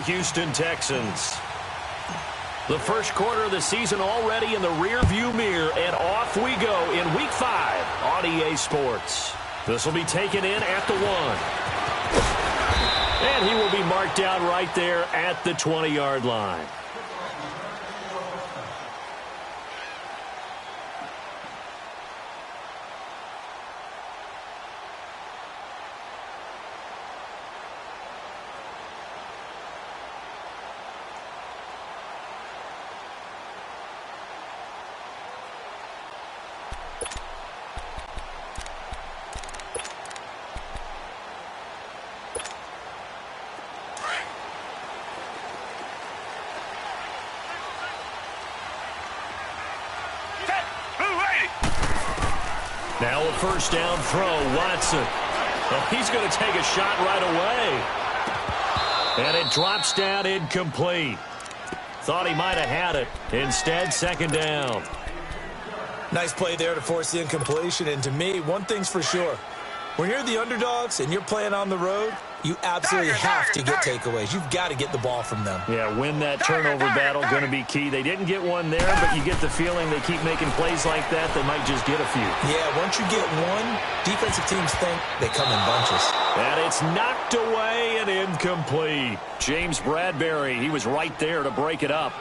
Houston Texans. The first quarter of the season already in the rearview mirror, and off we go in Week 5 on EA Sports. This will be taken in at the 1. And he will be marked down right there at the 20-yard line. Now a first down throw, Watson. Well, he's going to take a shot right away. And it drops down incomplete. Thought he might have had it. Instead, second down. Nice play there to force the incompletion. And to me, one thing's for sure. When you're the underdogs and you're playing on the road, you absolutely have to get takeaways. You've got to get the ball from them. Yeah, win that turnover battle, going to be key. They didn't get one there, but you get the feeling they keep making plays like that, they might just get a few. Yeah, once you get one, defensive teams think they come in bunches. And it's knocked away and incomplete. James Bradbury, he was right there to break it up.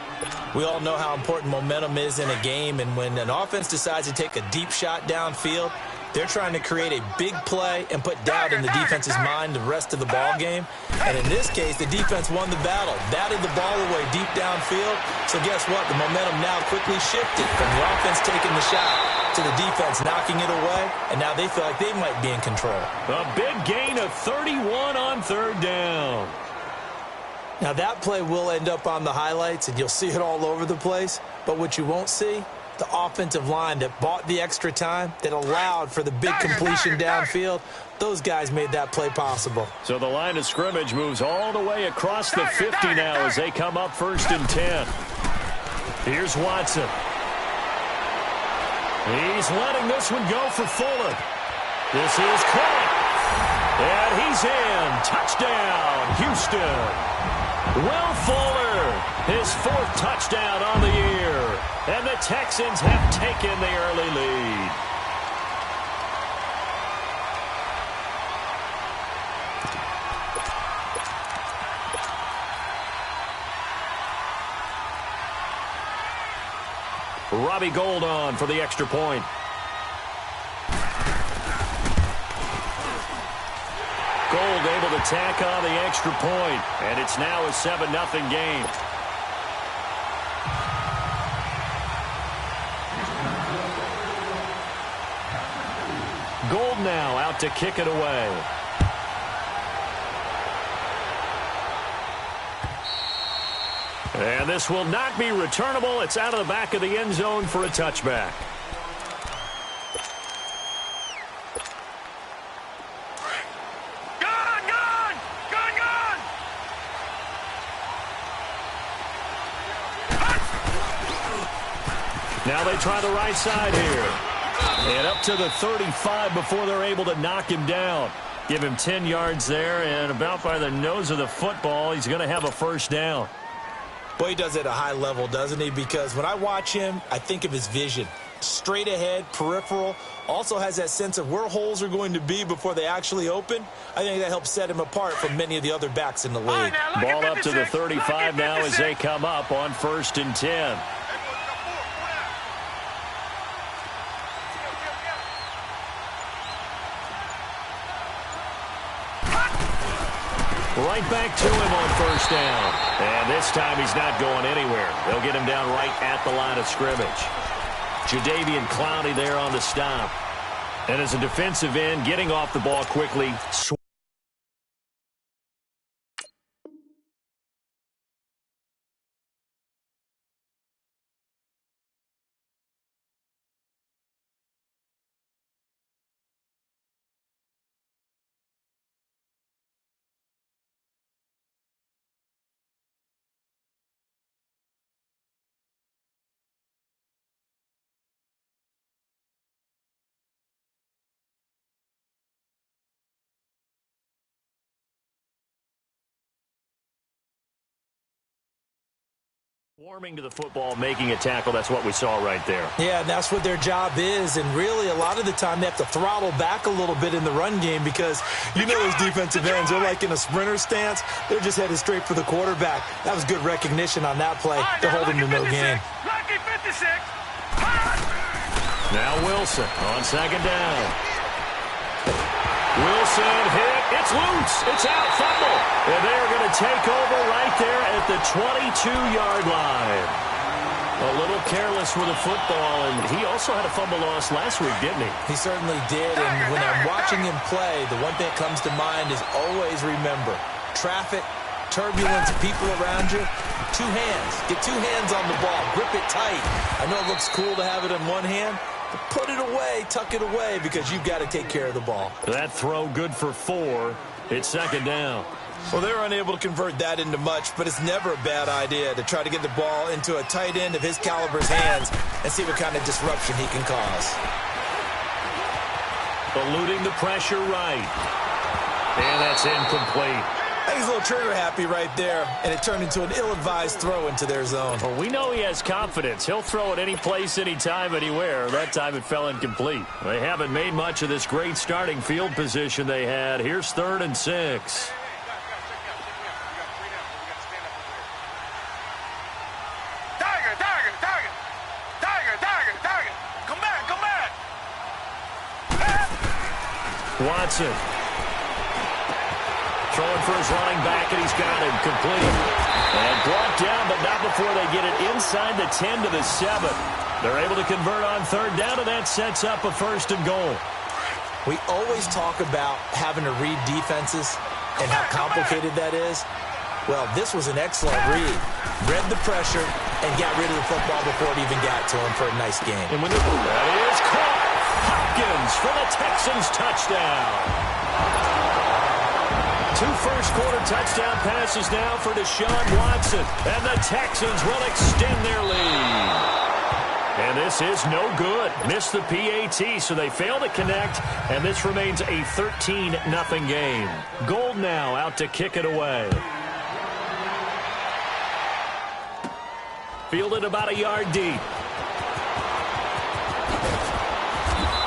We all know how important momentum is in a game, and when an offense decides to take a deep shot downfield, they're trying to create a big play and put doubt in the defense's mind the rest of the ball game. And in this case, the defense won the battle, batted the ball away deep downfield. So guess what? The momentum now quickly shifted from the offense taking the shot to the defense knocking it away. And now they feel like they might be in control. A big gain of 31 on third down. Now that play will end up on the highlights, and you'll see it all over the place. But what you won't see, the offensive line that bought the extra time, that allowed for the big completion downfield, those guys made that play possible. So the line of scrimmage moves all the way across the 50 now as they come up 1st and 10. Here's Watson. He's letting this one go for Fuller. This is caught. And he's in. Touchdown, Houston. Will Fuller, his 4th touchdown on the year. And the Texans have taken the early lead. Robbie Gould on for the extra point. Gould able to tack on the extra point, and it's now a 7-0 game. Gould now out to kick it away. And this will not be returnable. It's out of the back of the end zone for a touchback. Now they try the right side here. And up to the 35 before they're able to knock him down. Give him 10 yards there, and about by the nose of the football, he's going to have a first down. Boy, he does it at a high level, doesn't he? Because when I watch him, I think of his vision. Straight ahead, peripheral. Also has that sense of where holes are going to be before they actually open. I think that helps set him apart from many of the other backs in the league. Ball up to the 35 now as they come up on 1st and 10. Right back to him on 1st down. And this time he's not going anywhere. They'll get him down right at the line of scrimmage. Jadeveon Clowney there on the stop. And as a defensive end, getting off the ball quickly. Warming to the football, making a tackle, that's what we saw right there. Yeah, and that's what their job is, and really a lot of the time they have to throttle back a little bit in the run game because you know those defensive ends, they're like in a sprinter stance. They're just headed straight for the quarterback. That was good recognition on that play to hold him to no gain. Now Wilson on second down. Wilson hit. It's loose. It's out. Fumble. And they're going to take over right there at the 22-yard line. A little careless with the football, and he also had a fumble loss last week, didn't he? He certainly did, and when I'm watching him play, the one thing that comes to mind is always remember, traffic, turbulence, people around you, two hands. Get two hands on the ball. Grip it tight. I know it looks cool to have it in one hand, but put it away, tuck it away, because you've got to take care of the ball. That throw good for 4. It's second down. Well, they're unable to convert that into much, but it's never a bad idea to try to get the ball into a tight end of his caliber's hands and see what kind of disruption he can cause. Eluding the pressure right. And that's incomplete. I think he's a little trigger happy right there, and it turned into an ill-advised throw into their zone. Well, we know he has confidence. He'll throw it any place, anytime, anywhere. That time it fell incomplete. They haven't made much of this great starting field position they had. Here's 3rd and 6. Watson. Throwing for his running back, and he's got him complete. And brought down, but not before they get it inside the 10 to the 7. They're able to convert on 3rd down, and that sets up a 1st and goal. We always talk about having to read defenses and how complicated that is. Well, this was an excellent read. Read the pressure and got rid of the football before it even got to him for a nice game. And when that is caught. Hopkins for the Texans touchdown. 2 first-quarter touchdown passes now for Deshaun Watson. And the Texans will extend their lead. And this is no good. Missed the PAT, so they fail to connect. And this remains a 13-0 game. Gold now out to kick it away. Fielded about a yard deep.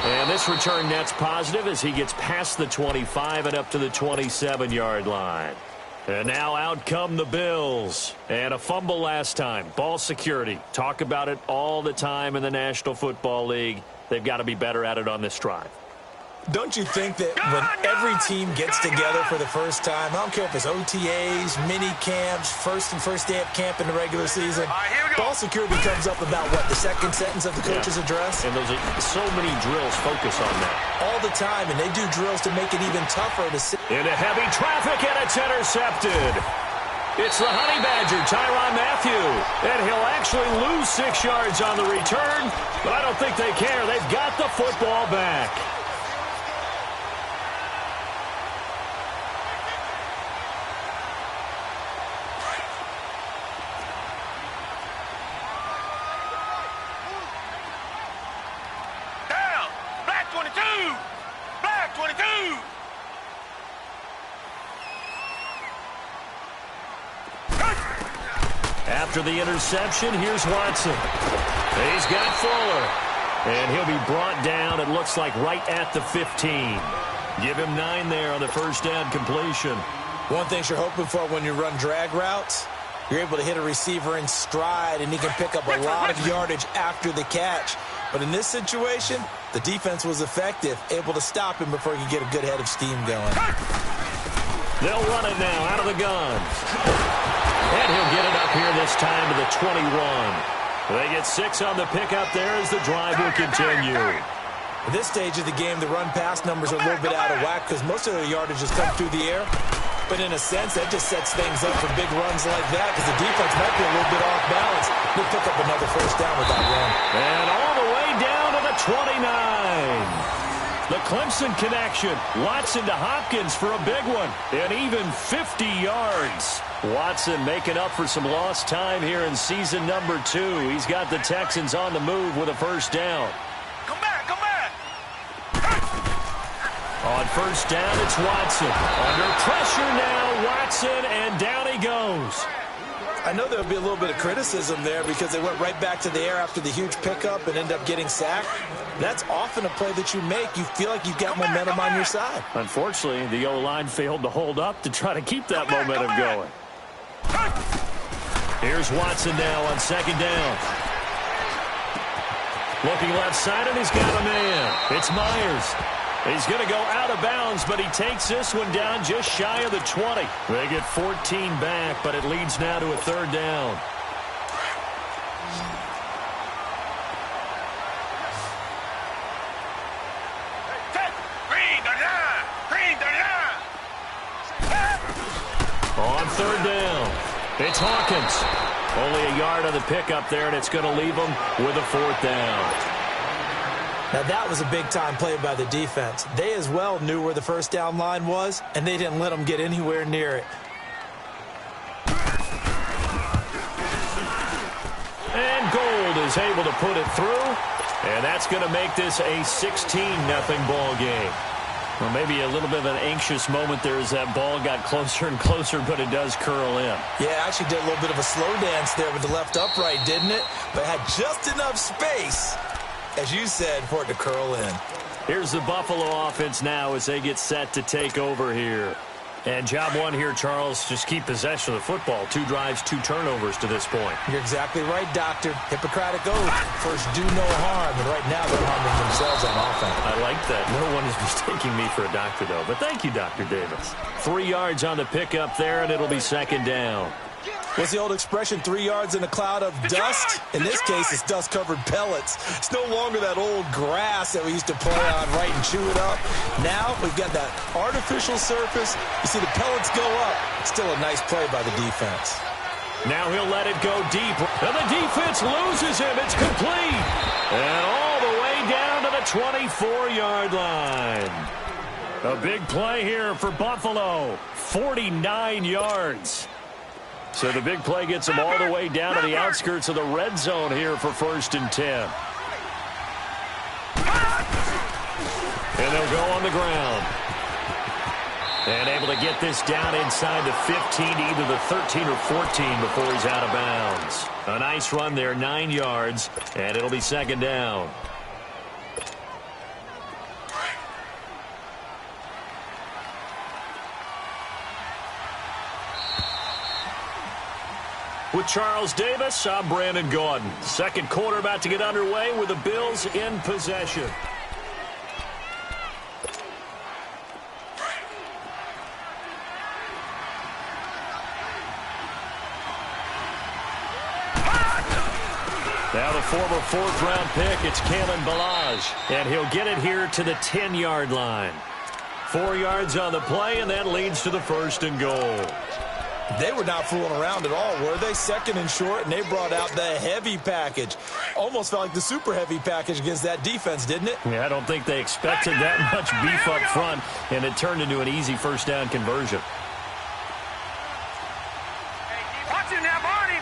And this return net's positive as he gets past the 25 and up to the 27-yard line. And now out come the Bills. And a fumble last time. Ball security. Talk about it all the time in the National Football League. They've got to be better at it on this drive. Don't you think that when every team gets together for the first time, I don't care if it's OTAs, mini camps, first day of camp in the regular season, ball security comes up about, what, the second sentence of the coach's address? And those are so many drills focus on that. All the time, and they do drills to make it even tougher to sit. Into heavy traffic, and it's intercepted. It's the Honey Badger, Tyrann Mathieu. And he'll actually lose 6 yards on the return, but I don't think they care. They've got the football back. After the interception, here's Watson. He's got Fuller. And he'll be brought down, it looks like, right at the 15. Give him 9 there on the first down completion. One thing you're hoping for when you run drag routes, you're able to hit a receiver in stride, and he can pick up a lot of yardage after the catch. But in this situation, the defense was effective, able to stop him before he could get a good head of steam going. They'll run it now out of the gun. And he'll get it up here this time to the 21. They get 6 on the pickup there as the drive will continue. At this stage of the game, the run-pass numbers are a little bit out of whack because most of their yardage has come through the air. But in a sense, that just sets things up for big runs like that because the defense might be a little bit off balance. They'll pick up another first down with that run. And all the way down to the 29. The Clemson connection. Watson to Hopkins for a big one. And even 50 yards. Watson making up for some lost time here in season number 2. He's got the Texans on the move with a first down. Come back, come back. On first down, it's Watson. Under pressure now, Watson, and down he goes. I know there'll be a little bit of criticism there because they went right back to the air after the huge pickup and ended up getting sacked. That's often a play that you make. You feel like you've got momentum on your side. Unfortunately, the O-line failed to hold up to try to keep that momentum going. Here's Watson now on second down. Looking left side, and he's got a man. It's Myers. He's going to go out of bounds, but he takes this one down just shy of the 20. They get 14 back, but it leads now to a third down. On third down, it's Hawkins. Only a yard on the pickup there, and it's going to leave them with a fourth down. Now, that was a big-time play by the defense. They as well knew where the first down line was, and they didn't let them get anywhere near it. And Gold is able to put it through, and that's going to make this a 16-0 ball game. Well, maybe a little bit of an anxious moment there as that ball got closer and closer, but it does curl in. Yeah, actually did a little bit of a slow dance there with the left upright, didn't it? But had just enough space, as you said, for it to curl in. Here's the Buffalo offense now as they get set to take over here. And job one here, Charles, just keep possession of the football. 2 drives, 2 turnovers to this point. You're exactly right, Doctor. Hippocratic oath. First, do no harm. And right now, they're harming themselves on offense. I like that. No one is mistaking me for a doctor, though. But thank you, Dr. Davis. 3 yards on the pickup there, and it'll be second down. What's the old expression, 3 yards in a cloud of dust? In this case, it's dust-covered pellets. It's no longer that old grass that we used to play on, right, and chew it up. Now we've got that artificial surface. You see the pellets go up. Still a nice play by the defense. Now he'll let it go deep. And the defense loses him. It's complete. And all the way down to the 24-yard line. A big play here for Buffalo. 49 yards. So the big play gets them all the way down to the outskirts of the red zone here for 1st and 10. And they'll go on the ground. And able to get this down inside the 15, either the 13 or 14 before he's out of bounds. A nice run there, 9 yards, and it'll be second down. With Charles Davis, I'm Brandon Gaudin. Second quarter about to get underway with the Bills in possession. Now the former 4th-round pick, it's Kalen Ballage. And he'll get it here to the 10-yard line. 4 yards on the play, and that leads to the 1st and goal. They were not fooling around at all, were they? 2nd and short, and they brought out the heavy package. Almost felt like the super heavy package against that defense, didn't it? Yeah, I don't think they expected that much beef up front, and it turned into an easy first down conversion. Watch it now, Barney!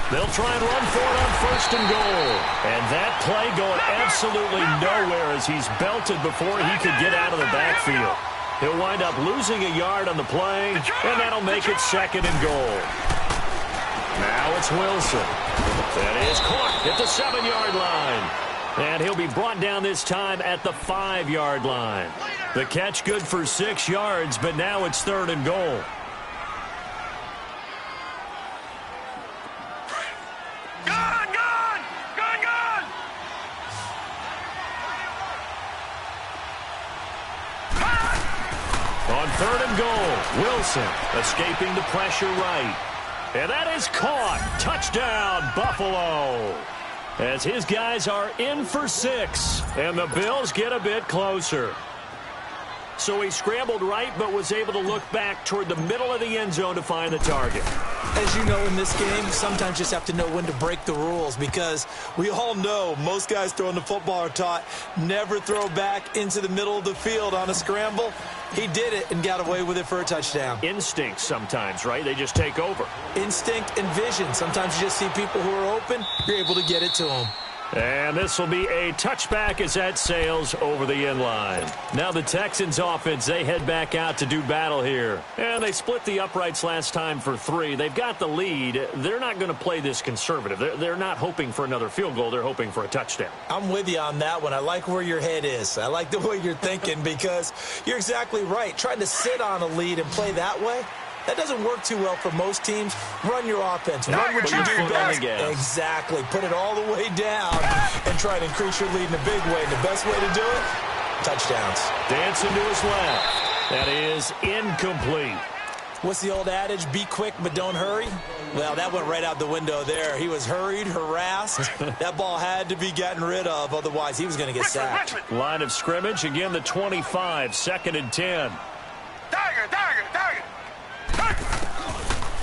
They'll try and run for it on 1st and goal. And that play going absolutely nowhere as he's belted before he could get out of the backfield. He'll wind up losing a yard on the play, and that'll make it 2nd and goal. Now it's Wilson. That is caught at the 7-yard line. And he'll be brought down this time at the 5-yard line. The catch good for 6 yards, but now it's 3rd and goal. On 3rd and goal, Wilson escaping the pressure right. And that is caught. Touchdown, Buffalo. As his guys are in for 6, and the Bills get a bit closer. So he scrambled right, but was able to look back toward the middle of the end zone to find the target. As you know, in this game, you sometimes just have to know when to break the rules, because we all know most guys throwing the football are taught never throw back into the middle of the field on a scramble. He did it and got away with it for a touchdown. Instinct sometimes, right? They just take over. Instinct and vision. Sometimes you just see people who are open, you're able to get it to them. And this will be a touchback as that sails over the end line. Now the Texans offense, they head back out to do battle here. And they split the uprights last time for 3. They've got the lead. They're not going to play this conservative. They're not hoping for another field goal. They're hoping for a touchdown. I'm with you on that one. I like where your head is. I like the way you're thinking because you're exactly right. Trying to sit on a lead and play that way, that doesn't work too well for most teams. Run your offense. Run what you do best. Exactly. Put it all the way down and try to increase your lead in a big way. And the best way to do it, touchdowns. Dancing to his left. That is incomplete. What's the old adage? Be quick, but don't hurry. Well, that went right out the window there. He was hurried, harassed. That ball had to be gotten rid of. Otherwise, he was going to get sacked. Line of scrimmage. Again, the 25. 2nd and 10. Tiger.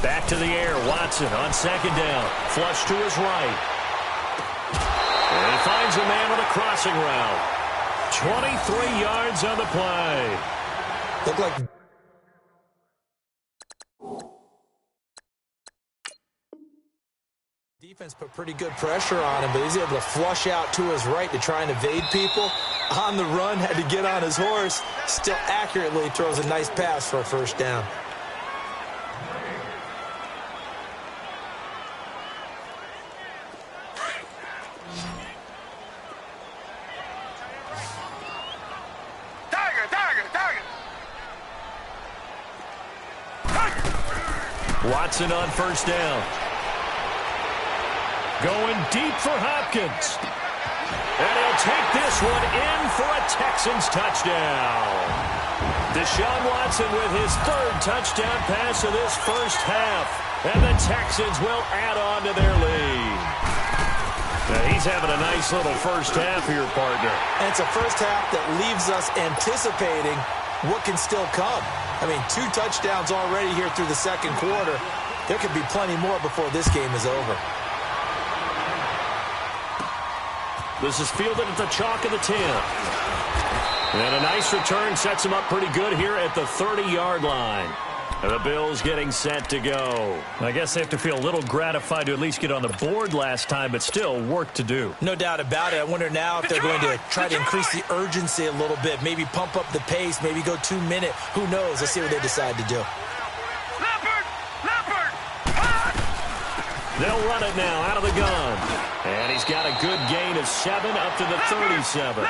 Back to the air. Watson on 2nd down. Flush to his right. And he finds a man on a crossing route. 23 yards on the play. Looked like... Defense put pretty good pressure on him, but he's able to flush out to his right to try and evade people. On the run, had to get on his horse. Still accurately throws a nice pass for a first down. Watson on 1st down. Going deep for Hopkins. And he'll take this one in for a Texans touchdown. Deshaun Watson with his 3rd touchdown pass of this first half. And the Texans will add on to their lead. Now he's having a nice little first half here, partner. And it's a first half that leaves us anticipating what can still come. I mean, 2 touchdowns already here through the 2nd quarter. There could be plenty more before this game is over. This is fielded at the chalk of the 10. And a nice return sets him up pretty good here at the 30-yard line. And the Bills getting set to go. I guess they have to feel a little gratified to at least get on the board last time, but still work to do. No doubt about it. I wonder now if they're going to try to increase the urgency a little bit, maybe pump up the pace, maybe go 2-minute. Who knows? Let's see what they decide to do. They'll run it now out of the gun. And he's got a good gain of 7 up to the 37.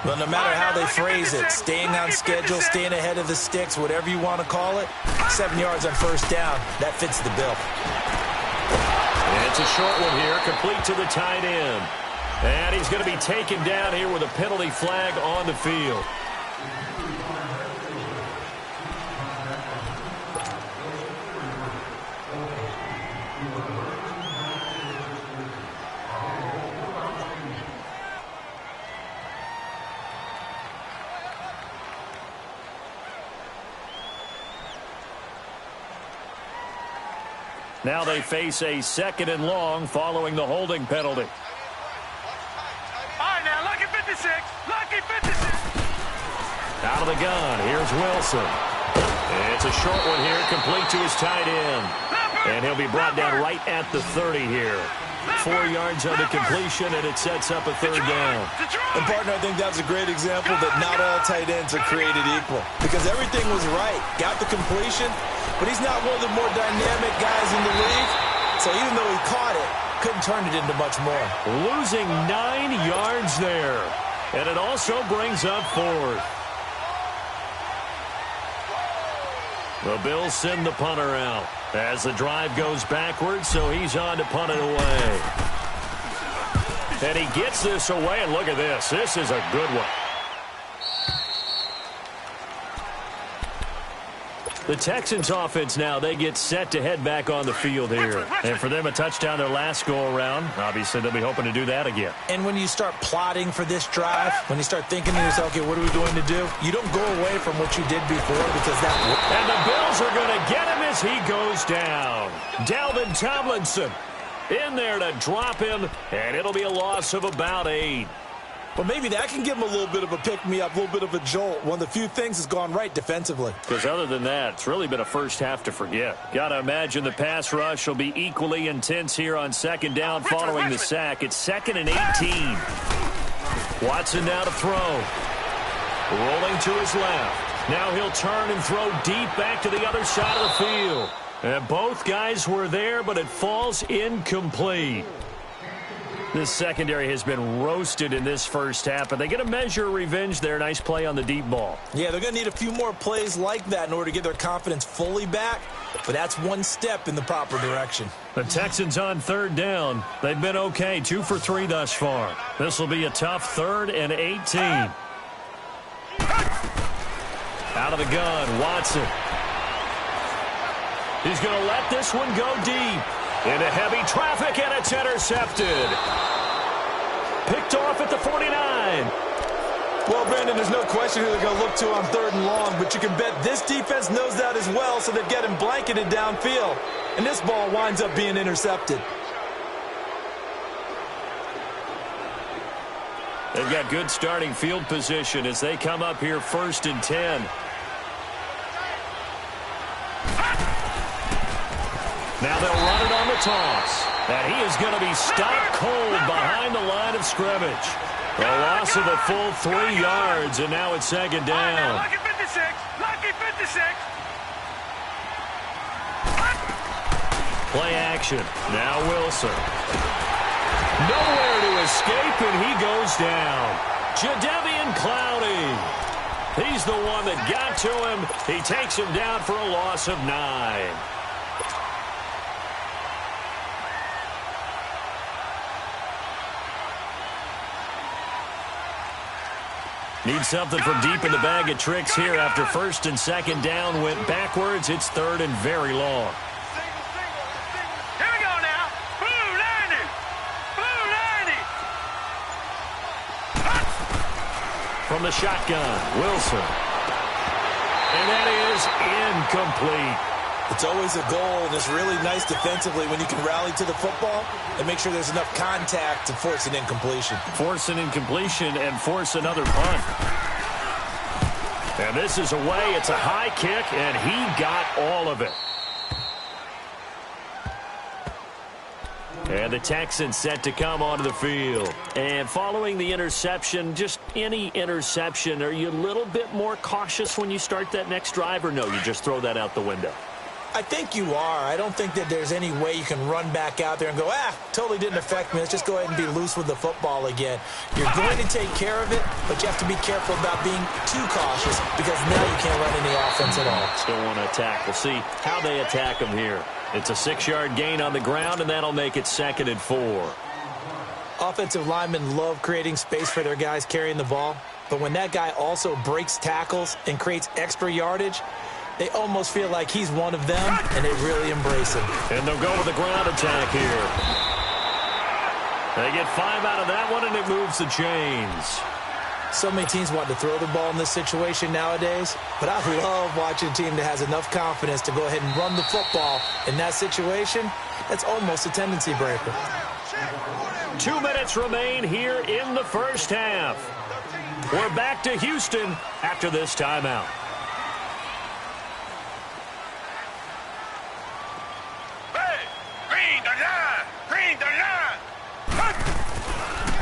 Well, no matter how they phrase it, staying on schedule, staying ahead of the sticks, whatever you want to call it, 7 yards on 1st down, that fits the bill. And it's a short one here, complete to the tight end. And he's going to be taken down here with a penalty flag on the field. Now they face a 2nd and long following the holding penalty. All right, now, lucky 56. Lucky 56. Out of the gun, here's Wilson. It's a short one here, complete to his tight end. And he'll be brought down right at the 30 here. 4 yards on the completion, and it sets up a 3rd down. And, partner, I think that's a great example that not all tight ends are created equal. Because everything was right. Got the completion, but he's not one of the more dynamic guys in the league. So even though he caught it, couldn't turn it into much more. Losing 9 yards there. And it also brings up 4th. The Bills send the punter out as the drive goes backwards, so he's on to punt it away. And he gets this away, and look at this. This is a good one. The Texans offense now, they get set to head back on the field here. And for them, a touchdown their last go-around. Obviously, they'll be hoping to do that again. And when you start plotting for this drive, when you start thinking to yourself, okay, what are we going to do? You don't go away from what you did before because that... And the Bills are going to get him as he goes down. Dalvin Tomlinson in there to drop him, and it'll be a loss of about 8. Well, maybe that can give him a little bit of a pick-me-up, a little bit of a jolt. One of the few things that's gone right defensively. Because other than that, it's really been a first half to forget. Got to imagine the pass rush will be equally intense here on second down following the sack. It's 2nd and 18. Watson now to throw. Rolling to his left. Now he'll turn and throw deep back to the other side of the field. And both guys were there, but it falls incomplete. This secondary has been roasted in this first half, but they get a measure of revenge there. Nice play on the deep ball. Yeah, they're going to need a few more plays like that in order to get their confidence fully back, but that's one step in the proper direction. The Texans on 3rd down. They've been okay, 2 for 3 thus far. This will be a tough 3rd and 18. Out of the gun, Watson. He's going to let this one go deep. Into heavy traffic, and it's intercepted. Picked off at the 49. Well, Brandon, there's no question who they're going to look to on 3rd and long, but you can bet this defense knows that as well, so they're getting blanketed downfield. And this ball winds up being intercepted. They've got good starting field position as they come up here 1st and 10. Now they'll run it on the toss. And he is going to be stopped cold behind the line of scrimmage. A loss of the full 3 yards, and now it's 2nd down. Lucky 56. Lucky 56. Play action. Now Wilson. Nowhere to escape, and he goes down. Jadeveon Clowney. He's the one that got to him. He takes him down for a loss of 9. Need something from deep in the bag of tricks here after 1st and 2nd down went backwards. It's 3rd and very long. Here we go now. Blue 90. Blue 90. From the shotgun, Wilson. And that is incomplete. It's always a goal, and it's really nice defensively when you can rally to the football and make sure there's enough contact to force an incompletion. Force an incompletion and force another punt. And this is away. It's a high kick, and he got all of it. And the Texans set to come onto the field. And following the interception, just any interception, are you a little bit more cautious when you start that next drive, or no, you just throw that out the window? I think you are. I don't think that there's any way you can run back out there and go, totally didn't affect me. Let's just go ahead and be loose with the football again. You're going to take care of it, but you have to be careful about being too cautious because now you can't run any offense at all. Still want to attack. We'll see how they attack them here. It's a 6-yard gain on the ground, and that'll make it 2nd and 4. Offensive linemen love creating space for their guys carrying the ball, but when that guy also breaks tackles and creates extra yardage, they almost feel like he's one of them, and they really embrace him. And they'll go with the ground attack here. They get 5 out of that one, and it moves the chains. So many teams want to throw the ball in this situation nowadays, but I love watching a team that has enough confidence to go ahead and run the football in that situation. That's almost a tendency breaker. 2 minutes remain here in the first half. We're back to Houston after this timeout.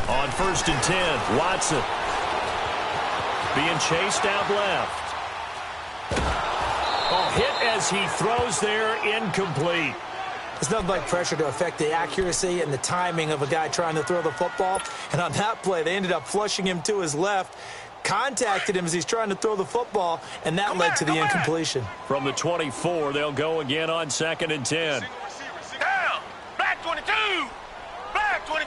On 1st and 10, Watson being chased out left. Hit as he throws there, incomplete. It's nothing like pressure to affect the accuracy and the timing of a guy trying to throw the football. And on that play, they ended up flushing him to his left, contacted him as he's trying to throw the football, and that led to the incompletion. From the 24, they'll go again on 2nd and 10. Down. Black 22. Black 22.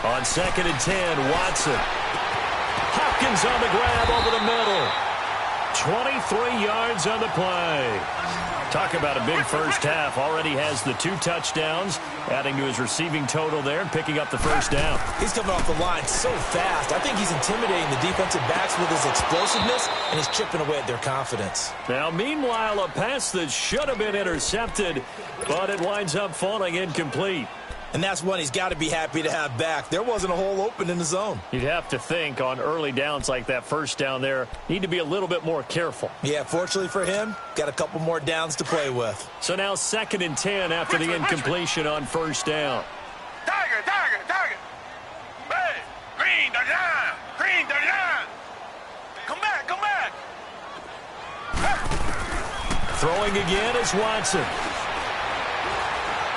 On 2nd and 10, Watson. Hopkins on the grab over the middle. 23 yards on the play. Talk about a big first half. Already has the 2 touchdowns, adding to his receiving total there and picking up the first down. He's coming off the line so fast. I think he's intimidating the defensive backs with his explosiveness, and he's chipping away at their confidence. Now, meanwhile, a pass that should have been intercepted, but it winds up falling incomplete. And that's one he's got to be happy to have back. There wasn't a hole open in the zone. You'd have to think on early downs like that first down there, need to be a little bit more careful. Yeah, fortunately for him, got a couple more downs to play with. So now 2nd and 10 after the incompletion on first down. Tiger, tiger, tiger. Hey, green, the line. Green, the line. Come back, come back. Throwing again is Watson.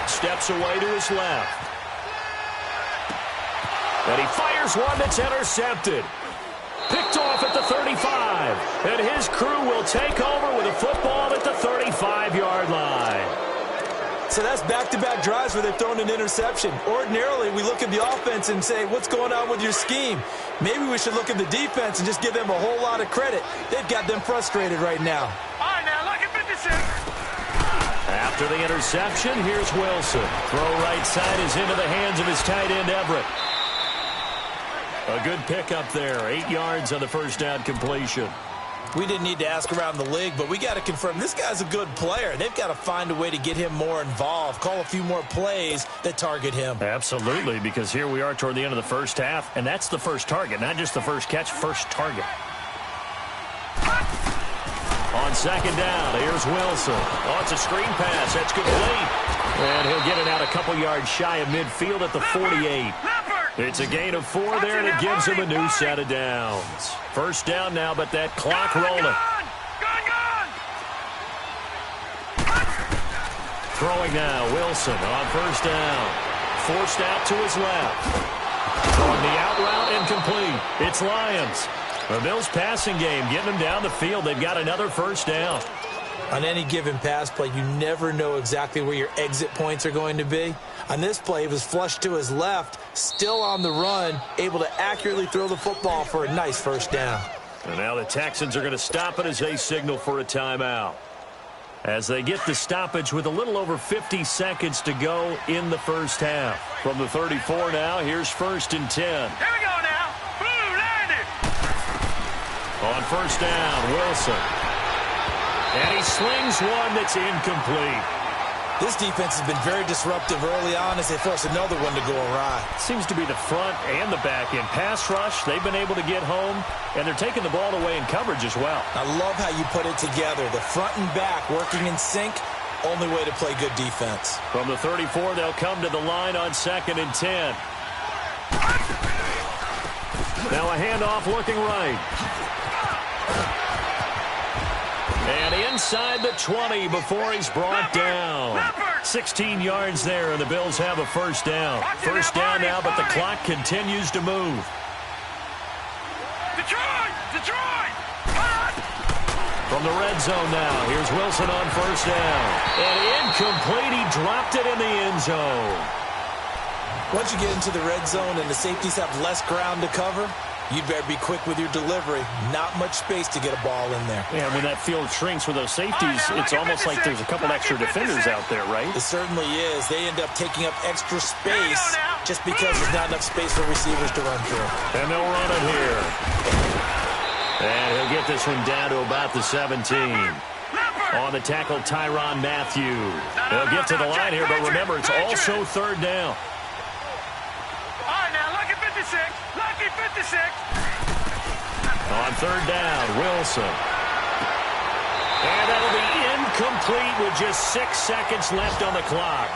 Steps away to his left. And he fires one that's intercepted. Picked off at the 35. And his crew will take over with a football at the 35-yard line. So that's back-to-back drives where they've thrown an interception. Ordinarily, we look at the offense and say, what's going on with your scheme? Maybe we should look at the defense and just give them a whole lot of credit. They've got them frustrated right now. All right, now, look at 56. After the interception, here's Wilson. Throw right side is into the hands of his tight end, Everett. A good pickup there. 8 yards on the first down completion. We didn't need to ask around the league, but we got to confirm this guy's a good player. They've got to find a way to get him more involved, call a few more plays that target him. Absolutely, because here we are toward the end of the first half, and that's the first target, not just the first catch, first target. On 2nd down, here's Wilson. Oh, it's a screen pass. That's complete. And he'll get it out a couple yards shy of midfield at the 48. It's a gain of 4 there, and it gives him a new set of downs. First down now, but that clock rolling. Throwing now, Wilson on first down. Forced out to his left. Throwing the out route, incomplete. It's Lions. The Bills passing game, getting them down the field. They've got another first down. On any given pass play, you never know exactly where your exit points are going to be. On this play, it was flushed to his left, still on the run, able to accurately throw the football for a nice first down. And now the Texans are going to stop it as they signal for a timeout. As they get the stoppage with a little over 50 seconds to go in the first half. From the 34 now, here's 1st and 10. Here we go now. Boom, landed. On first down, Wilson. And he slings one that's incomplete. This defense has been very disruptive early on as they force another one to go awry. Seems to be the front and the back end. Pass rush, they've been able to get home, and they're taking the ball away in coverage as well. I love how you put it together. The front and back working in sync, only way to play good defense. From the 34, they'll come to the line on 2nd and 10. Now a handoff looking right. And inside the 20 before he's brought down. 16 yards there, and the Bills have a first down. First down now, but the clock continues to move. Detroit! Detroit! From the red zone now, here's Wilson on first down. And incomplete, he dropped it in the end zone. Once you get into the red zone and the safeties have less ground to cover, you'd better be quick with your delivery. Not much space to get a ball in there. Yeah, when that field shrinks with those safeties, it's almost like there's a couple extra defenders out there, right? It certainly is. They end up taking up extra space just because there's not enough space for receivers to run through. And they'll run it here. And he'll get this one down to about the 17. On the tackle, Tyrann Mathieu. They'll get to the line here, but remember, it's also 3rd down. All right, now, lucky 56. Lucky 56. On 3rd down, Wilson. And that'll be incomplete with just 6 seconds left on the clock.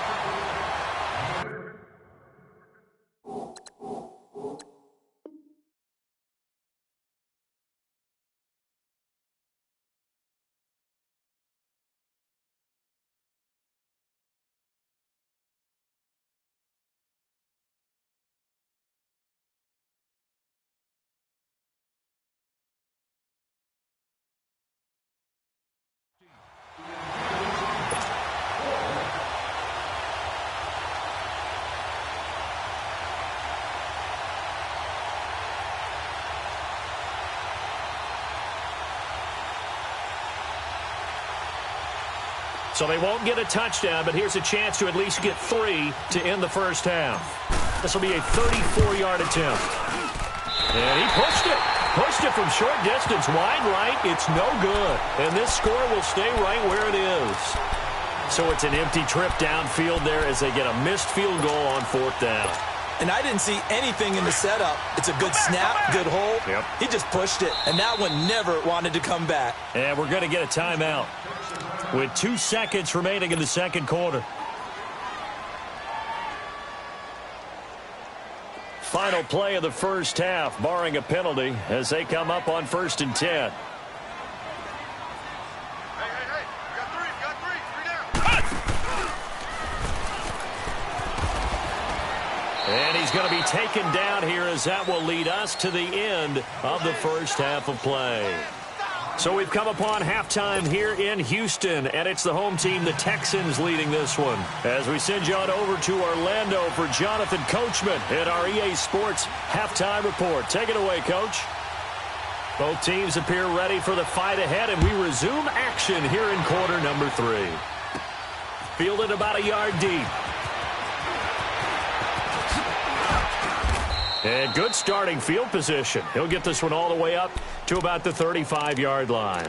So they won't get a touchdown, but here's a chance to at least get 3 to end the first half. This will be a 34-yard attempt. And he pushed it. Pushed it from short distance, wide right. It's no good. And this score will stay right where it is. So it's an empty trip downfield there as they get a missed field goal on 4th down. And I didn't see anything in the setup. It's a good snap, good hold. Yep. He just pushed it, and that one never wanted to come back. And we're going to get a timeout with 2 seconds remaining in the second quarter. Final play of the first half, barring a penalty, as they come up on 1st and 10. And he's going to be taken down here as that will lead us to the end of the first half of play. So we've come upon halftime here in Houston, and it's the home team, the Texans, leading this one. As we send you on over to Orlando for Jonathan Coachman at our EA Sports Halftime Report. Take it away, Coach. Both teams appear ready for the fight ahead, and we resume action here in quarter number 3. Fielded about a yard deep. And good starting field position. He'll get this one all the way up to about the 35-yard line.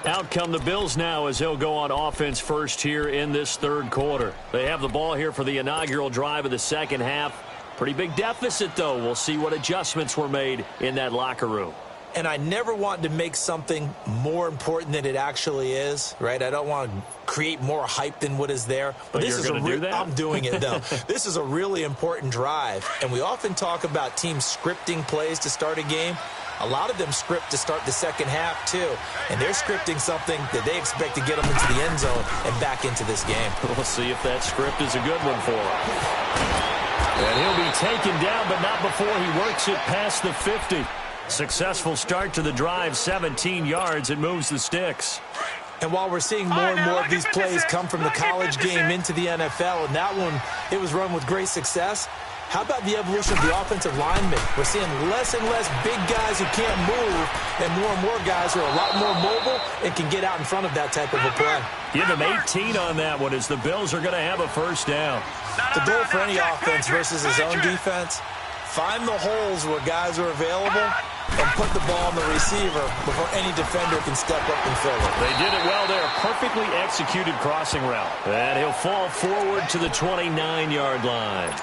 Out come the Bills now as they'll go on offense first here in this third quarter. They have the ball here for the inaugural drive of the second half. Pretty big deficit, though. We'll see what adjustments were made in that locker room. And I never want to make something more important than it actually is, right? I don't want to create more hype than what is there. But this is I'm doing it, though. This is a really important drive. And we often talk about teams scripting plays to start a game. A lot of them script to start the second half, too. And they're scripting something that they expect to get them into the end zone and back into this game. We'll see if that script is a good one for him. And he'll be taken down, but not before he works it past the 50. Successful start to the drive, 17 yards. It moves the sticks. And while we're seeing more and more of these plays come from the college game into the NFL, and that one, it was run with great success, how about the evolution of the offensive linemen? We're seeing less and less big guys who can't move, and more guys who are a lot more mobile and can get out in front of that type of a play. Give him 18 on that one as the Bills are going to have a first down. The goal for any offense versus his own defense, find the holes where guys are available and put the ball on the receiver before any defender can step up and fill it. They did it well there. Perfectly executed crossing route. And he'll fall forward to the 29-yard line.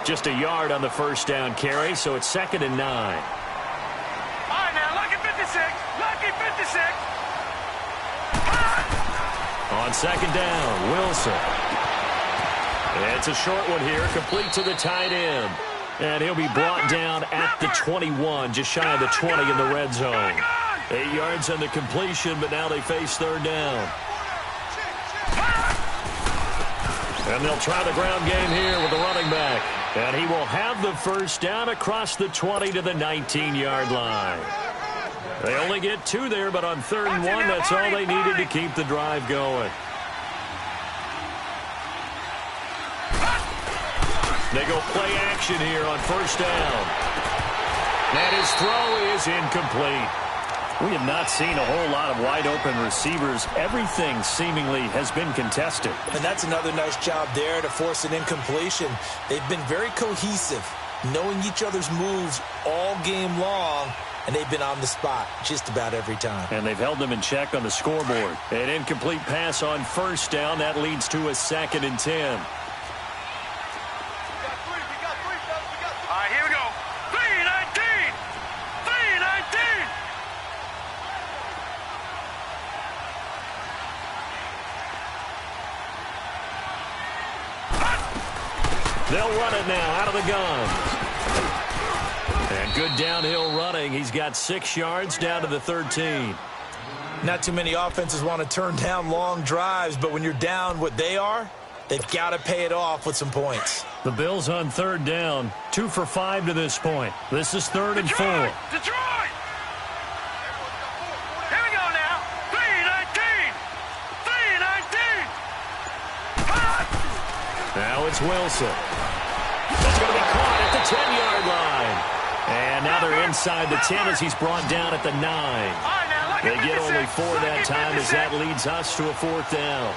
Just a yard on the first down carry, so it's 2nd and 9. All right, now, lucky 56. Lucky 56. On 2nd down, Wilson. It's a short one here, complete to the tight end. And he'll be brought down at the 21, just shy of the 20 in the red zone. 8 yards on the completion, but now they face 3rd down. And they'll try the ground game here with the running back. And he will have the first down across the 20 to the 19-yard line. They only get 2 there, but on 3rd and 1, that's all they needed to keep the drive going. They go play action here on 1st down. And his throw is incomplete. We have not seen a whole lot of wide-open receivers. Everything seemingly has been contested. And that's another nice job there to force an incompletion. They've been very cohesive, knowing each other's moves all game long, and they've been on the spot just about every time. And they've held them in check on the scoreboard. An incomplete pass on 1st down. That leads to a 2nd and 10. They'll run it now out of the gun. And good downhill running. He's got 6 yards down to the 13. Not too many offenses want to turn down long drives, but when you're down what they are, they've got to pay it off with some points. The Bills on 3rd down, 2 for 5 to this point. This is 3rd and 4. Detroit! Here we go now. 3-19. 3-19. Now it's Wilson. That's going to be caught at the 10-yard line. And now they're inside the 10 as he's brought down at the 9. They get only 4 that time as that leads us to a 4th down.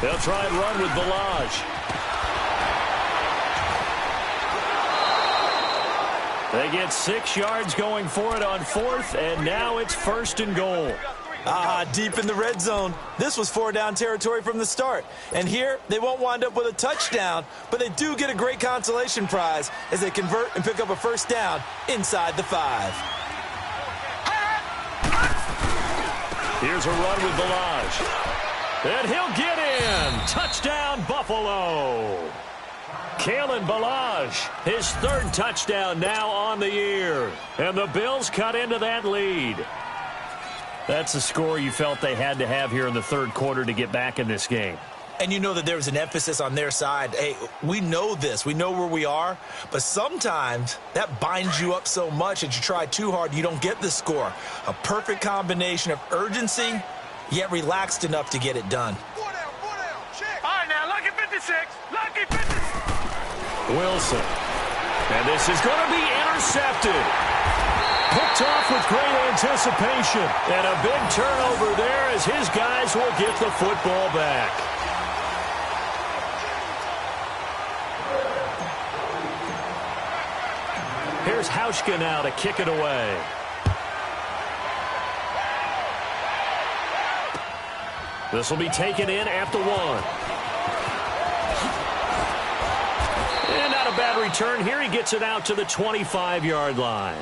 They'll try and run with Balaj. They get 6 yards going for it on 4th, and now it's 1st and goal. Deep in the red zone. This was 4-down territory from the start. And here, they won't wind up with a touchdown, but they do get a great consolation prize as they convert and pick up a 1st down inside the 5. Here's a run with Balaj. And he'll get in. Touchdown, Buffalo. Kalen Balaj, his 3rd touchdown now on the year. And the Bills cut into that lead. That's a score you felt they had to have here in the 3rd quarter to get back in this game. And you know that there was an emphasis on their side. Hey, we know this. We know where we are. But sometimes that binds you up so much that you try too hard, you don't get the score. A perfect combination of urgency, yet relaxed enough to get it done. All right, now, lucky 56. Lucky 56. Wilson. And this is going to be intercepted. Picked off with great anticipation. And a big turnover there as his guys will get the football back. Here's Hauschka now to kick it away. This will be taken in at the 1. And not a bad return here. He gets it out to the 25-yard line.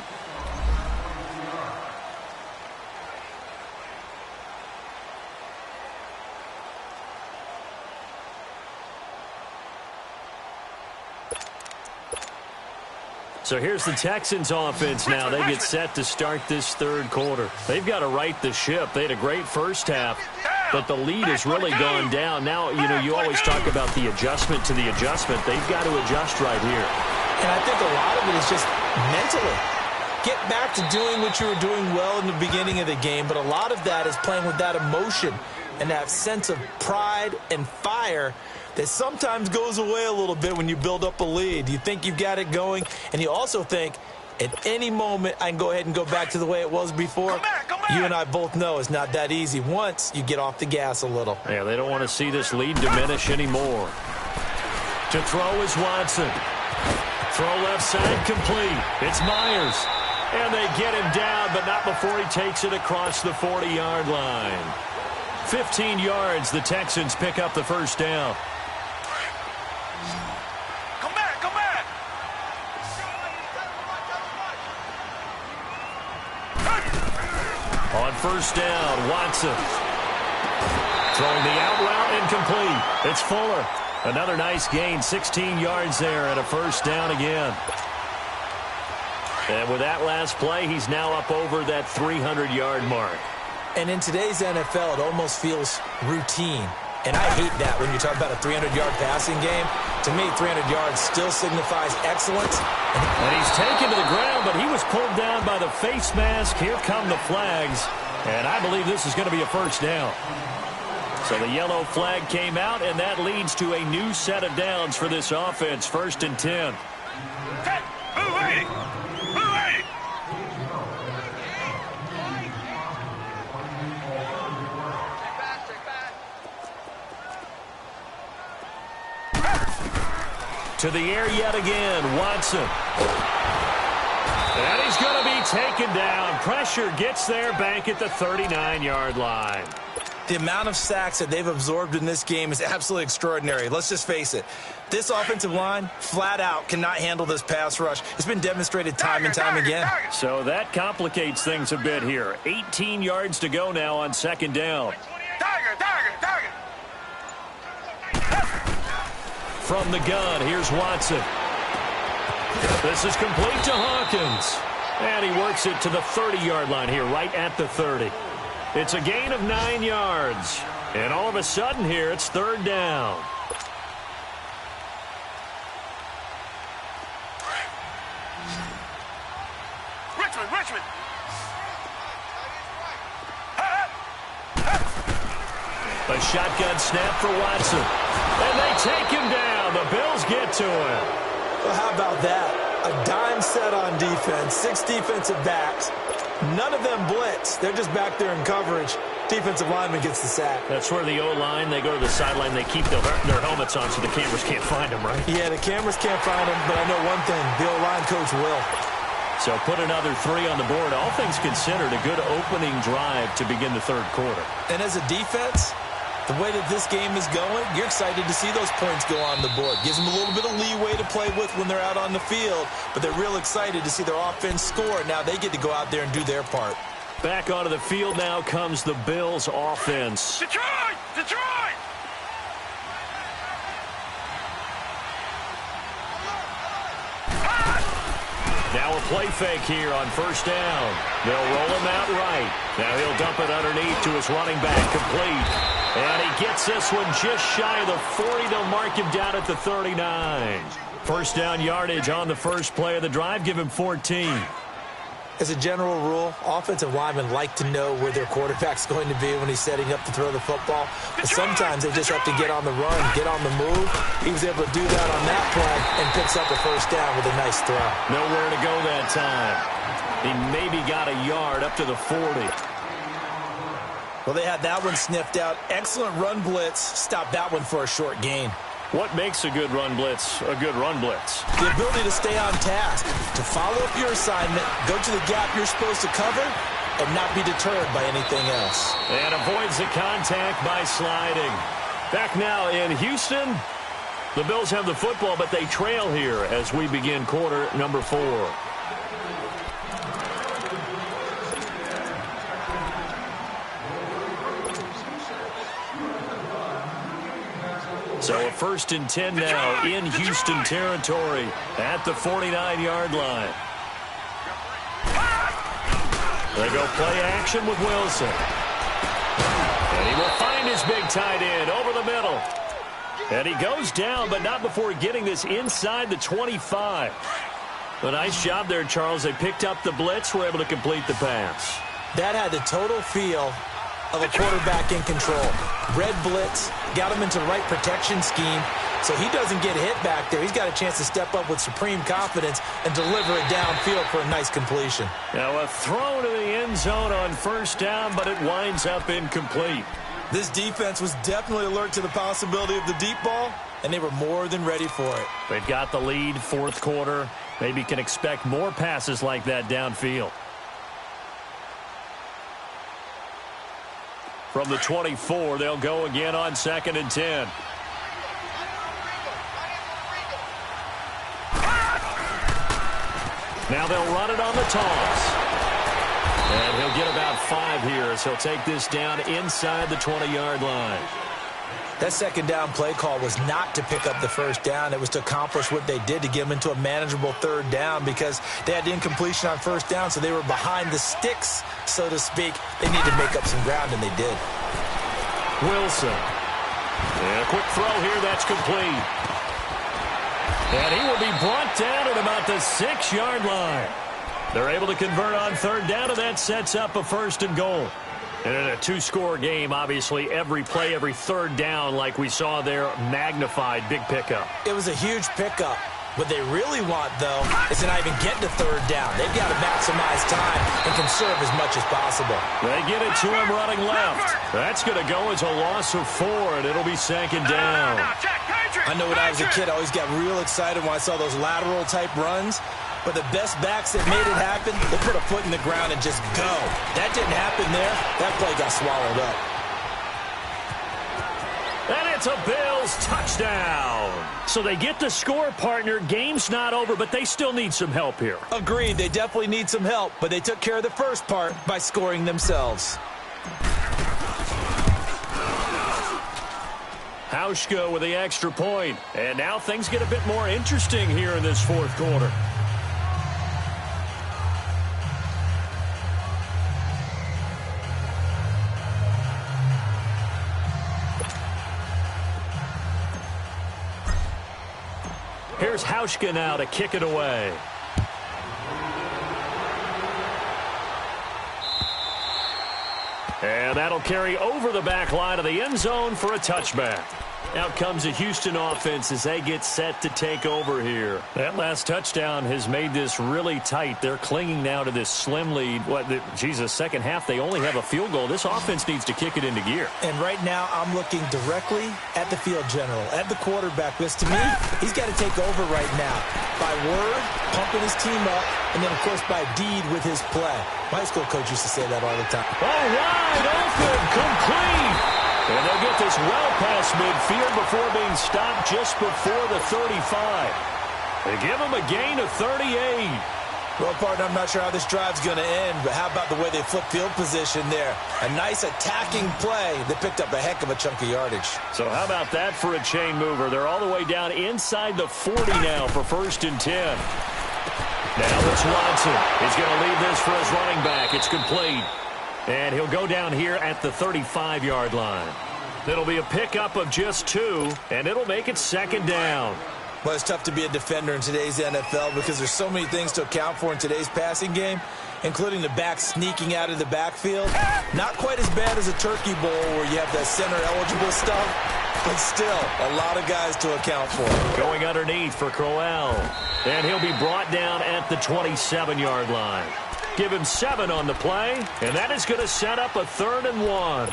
So here's the Texans offense now. They get set to start this 3rd quarter. They've got to right the ship. They had a great first half, but the lead has really gone down. Now, you know, you always talk about the adjustment to the adjustment. They've got to adjust right here. And I think a lot of it is just mentally. Get back to doing what you were doing well in the beginning of the game, but a lot of that is playing with that emotion and that sense of pride and fire that sometimes goes away a little bit when you build up a lead. You think you've got it going, and you also think at any moment I can go ahead and go back to the way it was before. Come back. You and I both know it's not that easy once you get off the gas a little. Yeah, they don't want to see this lead diminish anymore. To throw is Watson. Throw left side complete. It's Myers. And they get him down, but not before he takes it across the 40-yard line. 15 yards, the Texans pick up the 1st down. Come back. On 1st down, Watson. Throwing the out route incomplete. It's Fuller. Another nice gain, 16 yards there and a 1st down again. And with that last play, he's now up over that 300-yard mark. And in today's NFL, it almost feels routine. And I hate that when you talk about a 300-yard passing game. To me, 300 yards still signifies excellence. And he's taken to the ground, but he was pulled down by the face mask. Here come the flags. And I believe this is going to be a 1st down. So the yellow flag came out, and that leads to a new set of downs for this offense. 1st and 10. To the air yet again, Watson. And he's going to be taken down. Pressure gets there back at the 39-yard line. The amount of sacks that they've absorbed in this game is absolutely extraordinary. Let's just face it. This offensive line, flat out, cannot handle this pass rush. It's been demonstrated time and time again. So that complicates things a bit here. 18 yards to go now on 2nd down. Tiger. From the gun, here's Watson. This is complete to Hawkins. And he works it to the 30-yard line here, right at the 30. It's a gain of 9 yards. And all of a sudden here, it's 3rd down. Richmond. A shotgun snap for Watson. And they take him down. The Bills get to him. Well, how about that? A dime set on defense, 6 defensive backs. None of them blitz. They're just back there in coverage. Defensive lineman gets the sack. That's where the O-line, they go to the sideline, they keep their helmets on so the cameras can't find them, right? Yeah, the cameras can't find them, but I know one thing. The O-line coach will. So put another 3 on the board. All things considered, a good opening drive to begin the third quarter. And as a defense, the way that this game is going, you're excited to see those points go on the board. Gives them a little bit of leeway to play with when they're out on the field, but they're real excited to see their offense score. Now they get to go out there and do their part. Back onto the field now comes the Bills offense. Detroit! Detroit! Now a play fake here on first down. They'll roll him out right. Now he'll dump it underneath to his running back, complete. And he gets this one just shy of the 40. They'll mark him down at the 39. First down yardage on the first play of the drive. Give him 14. As a general rule, offensive linemen like to know where their quarterback's going to be when he's setting up to throw the football. But sometimes they just have to get on the run, get on the move. He was able to do that on that play and picks up a first down with a nice throw. Nowhere to go that time. He maybe got a yard up to the 40. Well, they had that one sniffed out. Excellent run blitz. Stopped that one for a short gain. What makes a good run blitz a good run blitz? The ability to stay on task, to follow up your assignment, go to the gap you're supposed to cover, and not be deterred by anything else. And avoids the contact by sliding. Back now in Houston, the Bills have the football, but they trail here as we begin quarter number 4. So a 1st and 10 now in Houston territory at the 49-yard line. They go play action with Wilson. And he will find his big tight end over the middle. And he goes down, but not before getting this inside the 25. A nice job there, Charles. They picked up the blitz, were able to complete the pass. That had the total feel of a quarterback in control. Red blitz, got him into the right protection scheme, so he doesn't get hit back there. He's got a chance to step up with supreme confidence and deliver it downfield for a nice completion. Now a throw to the end zone on first down, but it winds up incomplete. This defense was definitely alert to the possibility of the deep ball, and they were more than ready for it. They've got the lead, fourth quarter. Maybe can expect more passes like that downfield. From the 24, they'll go again on 2nd and 10. Now they'll run it on the toss. And he'll get about 5 here as he'll take this down inside the 20-yard line. That second down play call was not to pick up the first down. It was to accomplish what they did, to get them into a manageable third down, because they had incompletion on first down, so they were behind the sticks, so to speak. They needed to make up some ground, and they did. Wilson. And a quick throw here, that's complete. And he will be brought down at about the 6-yard line. They're able to convert on third down, and that sets up a 1st and goal. And in a 2-score game, obviously, every play, every third down, like we saw there, magnified, big pickup. It was a huge pickup. What they really want, though, is to not even get to third down. They've got to maximize time and conserve as much as possible. They get it to him running left. That's going to go as a loss of 4, and it'll be 2nd down. I know when I was a kid, I always got real excited when I saw those lateral-type runs. But the best backs that made it happen, they put a foot in the ground and just go. That didn't happen there. That play got swallowed up. And it's a Bills touchdown. So they get the score, partner. Game's not over, but they still need some help here. Agreed. They definitely need some help, but they took care of the first part by scoring themselves. Hauschka with the extra point. And now things get a bit more interesting here in this fourth quarter. Here's Hauschka now to kick it away. And that'll carry over the back line of the end zone for a touchback. Out comes the Houston offense as they get set to take over here. That last touchdown has made this really tight. They're clinging now to this slim lead. Second half, they only have a field goal. This offense needs to kick it into gear. And right now, I'm looking directly at the field general, at the quarterback. Because to me, he's got to take over right now. By word, pumping his team up, and then, of course, by deed with his play. My high school coach used to say that all the time. All wide open, complete. And they'll get this well past midfield before being stopped just before the 35. They give him a gain of 38. Well, partner, I'm not sure how this drive's going to end, but how about the way they flip field position there? A nice attacking play that picked up a heck of a chunk of yardage. So how about that for a chain mover? They're all the way down inside the 40 now for 1st and 10. Now it's Watson. He's going to leave this for his running back. It's complete. And he'll go down here at the 35-yard line. It'll be a pickup of just 2, and it'll make it 2nd down. Well, it's tough to be a defender in today's NFL because there's so many things to account for in today's passing game, including the back sneaking out of the backfield. Not quite as bad as a turkey bowl where you have that center-eligible stuff, but still a lot of guys to account for. Going underneath for Crowell, and he'll be brought down at the 27-yard line. Give him 7 on the play, and that is going to set up a 3rd and 1.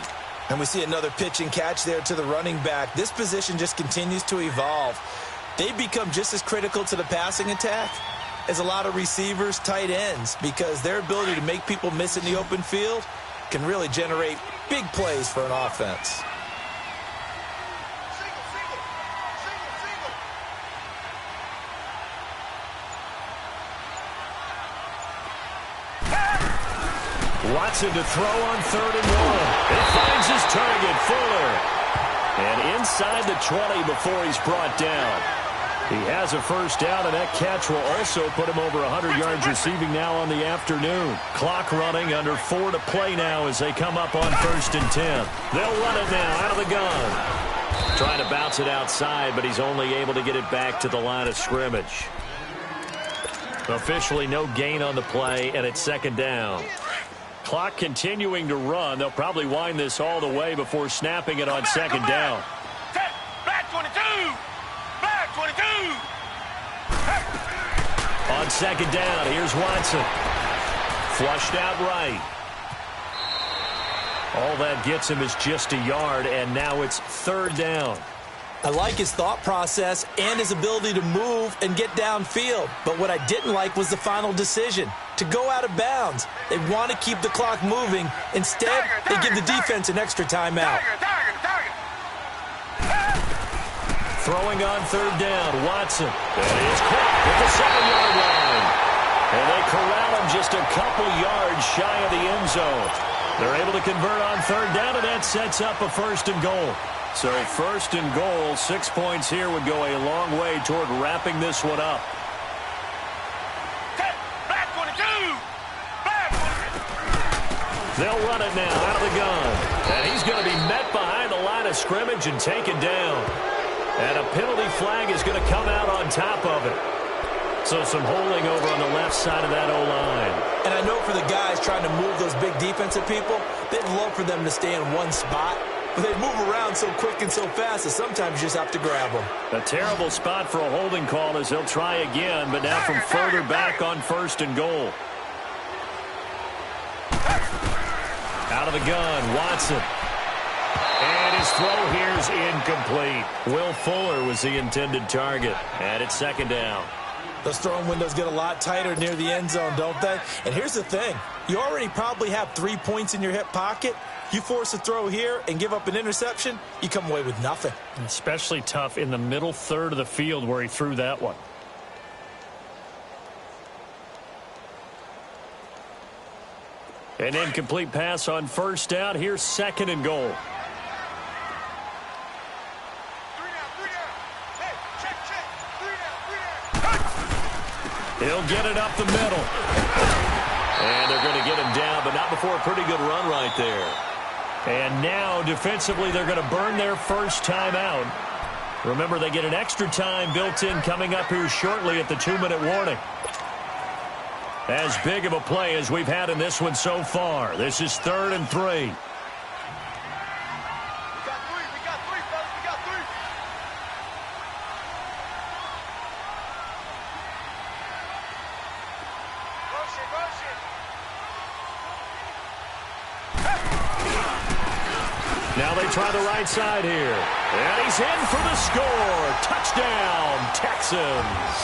And we see another pitch and catch there to the running back. This position just continues to evolve. They've become just as critical to the passing attack as a lot of receivers, tight ends, because their ability to make people miss in the open field can really generate big plays for an offense. Watson to throw on 3rd and 1. It finds his target, Fuller. And inside the 20 before he's brought down. He has a 1st down, and that catch will also put him over 100 yards receiving now on the afternoon. Clock running, under 4 to play now as they come up on 1st and 10. They'll run it now out of the gun. Trying to bounce it outside, but he's only able to get it back to the line of scrimmage. Officially no gain on the play, and it's 2nd down. Clock continuing to run. They'll probably wind this all the way before snapping it on 2nd down. Black 22! Black 22! On 2nd down, here's Watson. Flushed out right. All that gets him is just a yard, and now it's 3rd down. I like his thought process and his ability to move and get downfield. But what I didn't like was the final decision, to go out of bounds. They want to keep the clock moving. Instead, they give the defense an extra timeout. Throwing on 3rd down, Watson. That is caught at the 7-yard line. And they corral him just a couple yards shy of the end zone. They're able to convert on 3rd down, and that sets up a 1st and goal. So 1st and goal, 6 points here would go a long way toward wrapping this one up. Black 22! Black 22! They'll run it now out of the gun. And he's going to be met behind the line of scrimmage and taken down. And a penalty flag is going to come out on top of it. So some holding over on the left side of that O-line. And I know for the guys trying to move those big defensive people, they'd love for them to stay in one spot. But they move around so quick and so fast that sometimes you just have to grab them. A terrible spot for a holding call as they'll try again, but now from further back on 1st and goal. Out of the gun, Watson. And his throw here is incomplete. Will Fuller was the intended target. And it's 2nd down. Those throwing windows get a lot tighter near the end zone, don't they? And here's the thing. You already probably have 3 points in your hip pocket. You force a throw here and give up an interception, you come away with nothing. Especially tough in the middle 3rd of the field where he threw that one. An incomplete pass on 1st down. Here's 2nd and goal. He'll get it up the middle. And they're going to get him down, but not before a pretty good run right there. And now, defensively, they're going to burn their 1st timeout. Remember, they get an extra time built in coming up here shortly at the 2-minute warning. As big of a play as we've had in this one so far. This is 3rd and 3. We got 3, fellas. We got 3. Now they try the right side here. And he's in for the score. Touchdown, Texans.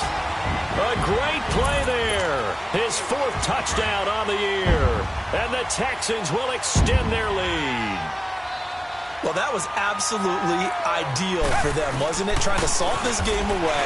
A great play there. His 4th touchdown on the year. And the Texans will extend their lead. Well, that was absolutely ideal for them, wasn't it? Trying to salt this game away.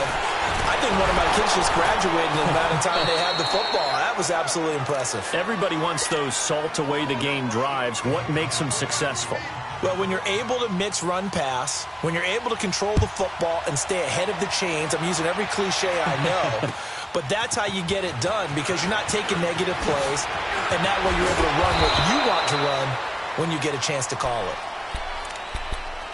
I think one of my kids just graduated in the amount of time they had the football. That was absolutely impressive. Everybody wants those salt away the game drives. What makes them successful? Well, when you're able to mix run pass, when you're able to control the football and stay ahead of the chains, I'm using every cliche I know, but that's how you get it done because you're not taking negative plays, and that way you're able to run what you want to run when you get a chance to call it.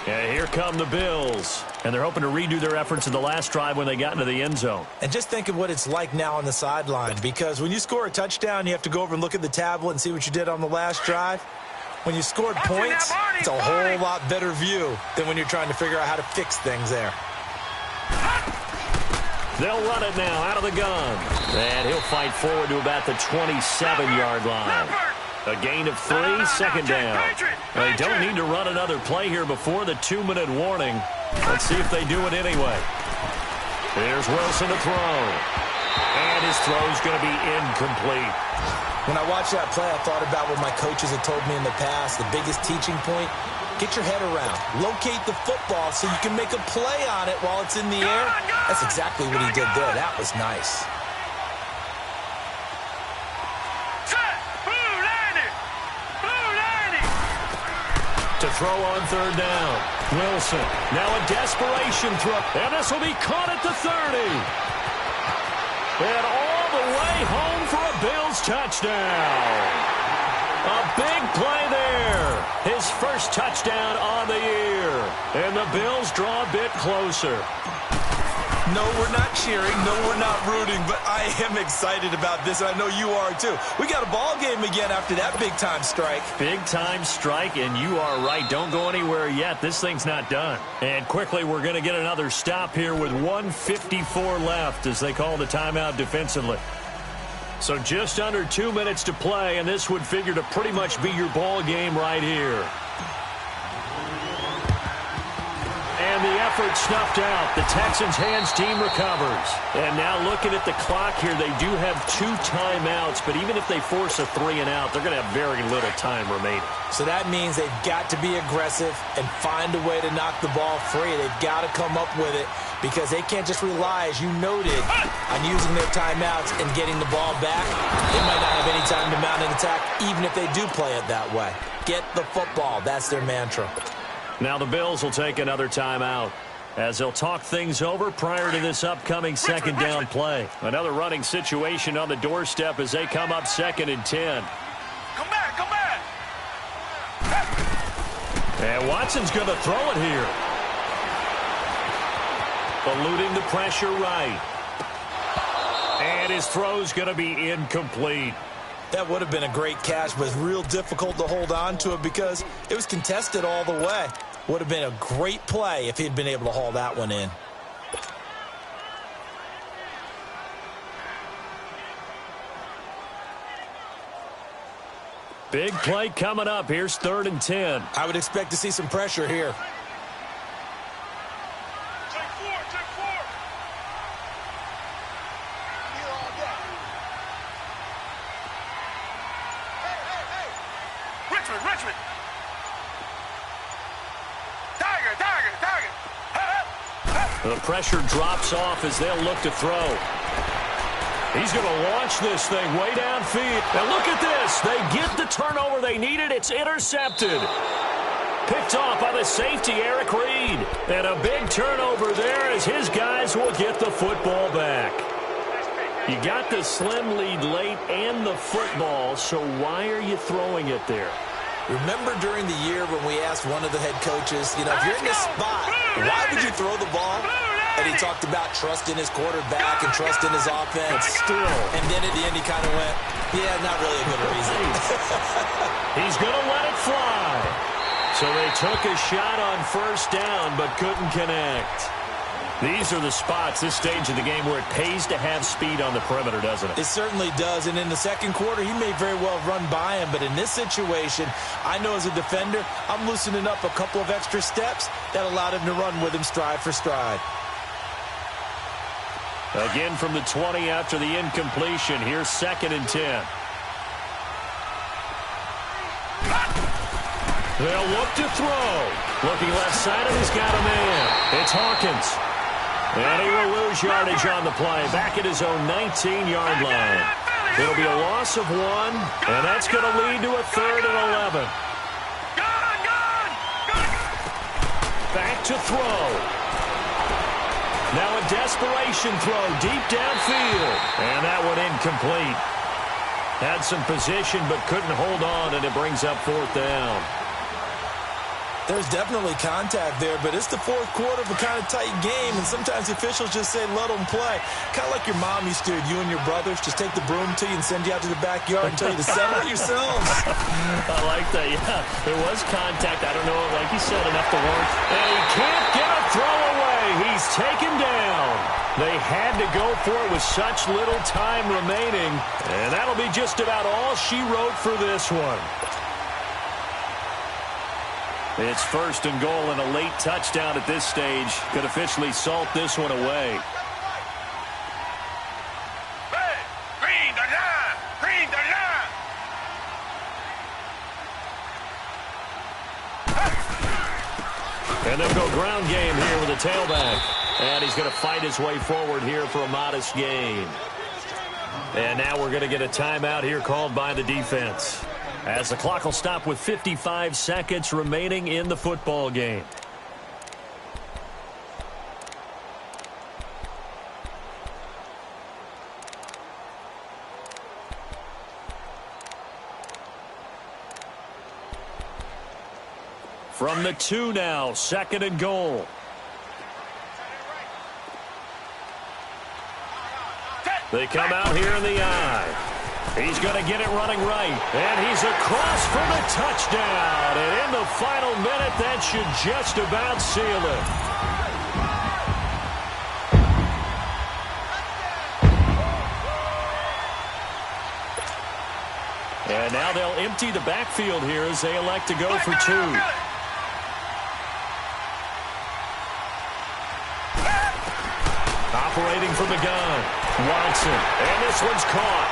Yeah, here come the Bills, and they're hoping to redo their efforts in the last drive when they got into the end zone. And just think of what it's like now on the sideline, because when you score a touchdown, you have to go over and look at the tablet and see what you did on the last drive. When you scored points, it's a whole lot better view than when you're trying to figure out how to fix things there. They'll run it now out of the gun. And he'll fight forward to about the 27-yard line. A gain of 3, 2nd down. They don't need to run another play here before the 2-minute warning. Let's see if they do it anyway. Here's Wilson to throw. And his throw's going to be incomplete. When I watched that play, I thought about what my coaches had told me in the past. The biggest teaching point, get your head around. Locate the football so you can make a play on it while it's in the air. That's exactly what he did there. That was nice. To throw on 3rd down. Wilson. Now a desperation throw. And this will be caught at the 30. And all the way home for a Bills touchdown. A big play there. His 1st touchdown on the year. And the Bills draw a bit closer. No, we're not cheering. No, we're not rooting. But I am excited about this, and I know you are too. We got a ball game again after that big-time strike. Big-time strike, and you are right. Don't go anywhere yet. This thing's not done. And quickly, we're going to get another stop here with 1:54 left as they call the timeout defensively. So just under 2 minutes to play, and this would figure to pretty much be your ball game right here. And the effort snuffed out. The Texans' hands team recovers. And now looking at the clock here, they do have 2 timeouts, but even if they force a 3-and-out, they're going to have very little time remaining. So that means they've got to be aggressive and find a way to knock the ball free. They've got to come up with it because they can't just rely, as you noted, on using their timeouts and getting the ball back. They might not have any time to mount an attack, even if they do play it that way. Get the football. That's their mantra. Now the Bills will take another timeout as they'll talk things over prior to this upcoming 2nd down play. Another running situation on the doorstep as they come up 2nd and 10. Come back, come back. And Watson's going to throw it here. Eluding the pressure right. And his throw's going to be incomplete. That would have been a great catch, but it's real difficult to hold on to it because it was contested all the way. Would have been a great play if he'd been able to haul that one in. Big play coming up. Here's 3rd and 10. I would expect to see some pressure here. Take 4. Richmond. Tiger. The pressure drops off as they'll look to throw. He's going to launch this thing way downfield. And look at this. They get the turnover they needed. It's intercepted. Picked off by the safety, Eric Reed. And a big turnover there as his guys will get the football back. You got the slim lead late and the football, so why are you throwing it there? Remember during the year when we asked one of the head coaches, if you're in this spot, why would you throw the ball? And he talked about trusting his quarterback and trusting his offense. Still. And then at the end he kind of went, yeah, not really a good reason. He's going to let it fly. So they took a shot on 1st down but couldn't connect. These are the spots, this stage of the game, where it pays to have speed on the perimeter, doesn't it? It certainly does, and in the second quarter, he may very well run by him, but in this situation, I know as a defender, I'm loosening up a couple of extra steps that allowed him to run with him stride for stride. Again from the 20 after the incompletion. Here's 2nd and 10. They'll look to throw. Looking left side, and he's got a man. It's Hawkins. And he will lose yardage on the play. Back at his own 19-yard line. It'll be a loss of 1, and that's going to lead to a 3rd and 11. Back to throw. Now a desperation throw deep downfield. And that one incomplete. Had some position but couldn't hold on, and it brings up 4th down. There's definitely contact there, but it's the fourth quarter of a kind of tight game, and sometimes the officials just say, let them play. Kind of like your mom used to, you and your brothers, just take the broom to you and send you out to the backyard and tell you to settle it yourselves. I like that, yeah. There was contact. I don't know, like you said, enough to warrant. And he can't get a throw away. He's taken down. They had to go for it with such little time remaining, and that'll be just about all she wrote for this one. It's 1st and goal, and a late touchdown at this stage could officially salt this one away. Hey, green the line, green the line. And they'll go ground game here with a tailback. And he's going to fight his way forward here for a modest gain. And now we're going to get a timeout here called by the defense, as the clock will stop with 55 seconds remaining in the football game. From the 2 now, 2nd and goal. They come out here in the eye. He's going to get it running right. And he's across for the touchdown. And in the final minute, that should just about seal it. And now they'll empty the backfield here as they elect to go for 2. Operating from the gun, Watson. And this one's caught.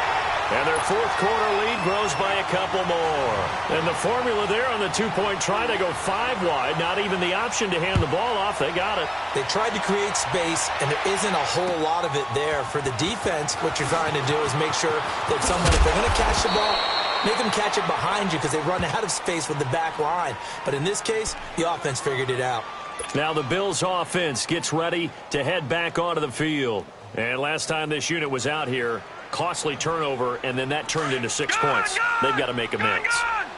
And their fourth quarter lead grows by a couple more. And the formula there on the two-point try, they go 5 wide. Not even the option to hand the ball off. They got it. They tried to create space, and there isn't a whole lot of it there. For the defense, what you're trying to do is make sure that someone, if they're going to catch the ball, make them catch it behind you because they run out of space with the back line. But in this case, the offense figured it out. Now the Bills' offense gets ready to head back onto the field. And last time this unit was out here, costly turnover, and then that turned into 6 points. They've got to make amends.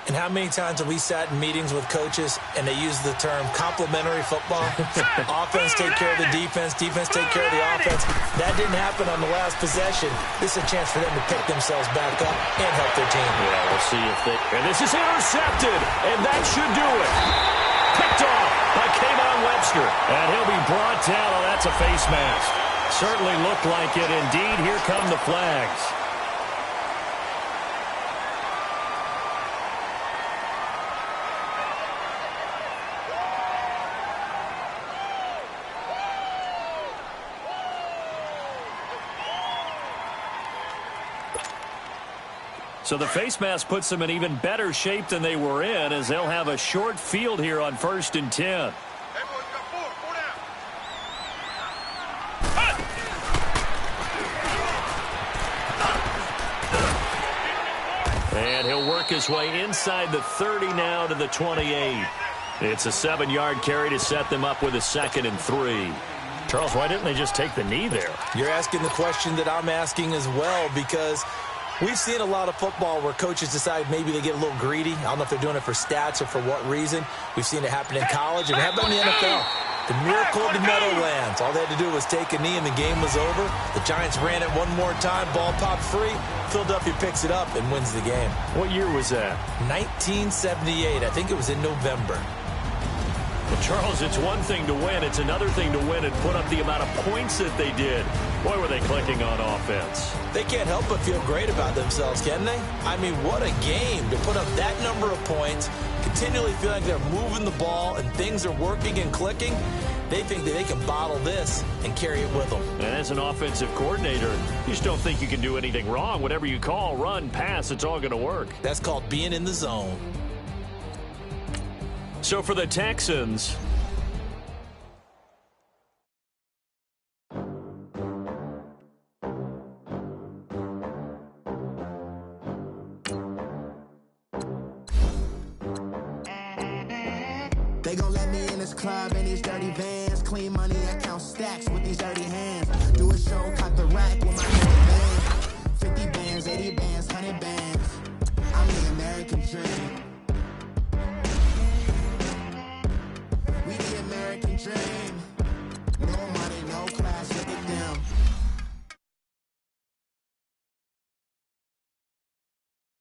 And how many times have we sat in meetings with coaches and they use the term complementary football? Offense take care of the defense, defense take care of the offense. That didn't happen on the last possession. This is a chance for them to pick themselves back up and help their team. Yeah, we'll see if they... And this is intercepted, and that should do it. Picked off by Kayvon Webster. And he'll be brought down. Oh, that's a face mask. Certainly looked like it. Indeed, here come the flags. So the face mask puts them in even better shape than they were in, as they'll have a short field here on 1st and 10. And he'll work his way inside the 30 now to the 28. It's a 7-yard carry to set them up with a 2nd and 3. Charles, why didn't they just take the knee there? You're asking the question that I'm asking as well, because we've seen a lot of football where coaches decide maybe they get a little greedy. I don't know if they're doing it for stats or for what reason. We've seen it happen in college, and how about in the NFL? The miracle of the Meadowlands. All they had to do was take a knee, and the game was over. The Giants ran it one more time. Ball popped free. Philadelphia picks it up and wins the game. What year was that? 1978. I think it was in November. Charles, it's one thing to win. It's another thing to win and put up the amount of points that they did. Boy, were they clicking on offense. They can't help but feel great about themselves, can they? I mean, what a game to put up that number of points, continually feel like they're moving the ball and things are working and clicking. They think that they can bottle this and carry it with them. And as an offensive coordinator, you just don't think you can do anything wrong. Whatever you call, run, pass, it's all going to work. That's called being in the zone. So for the Texans, they gon' let me in this club in these dirty vans. Clean money, I count stacks with these dirty hands. Do a show.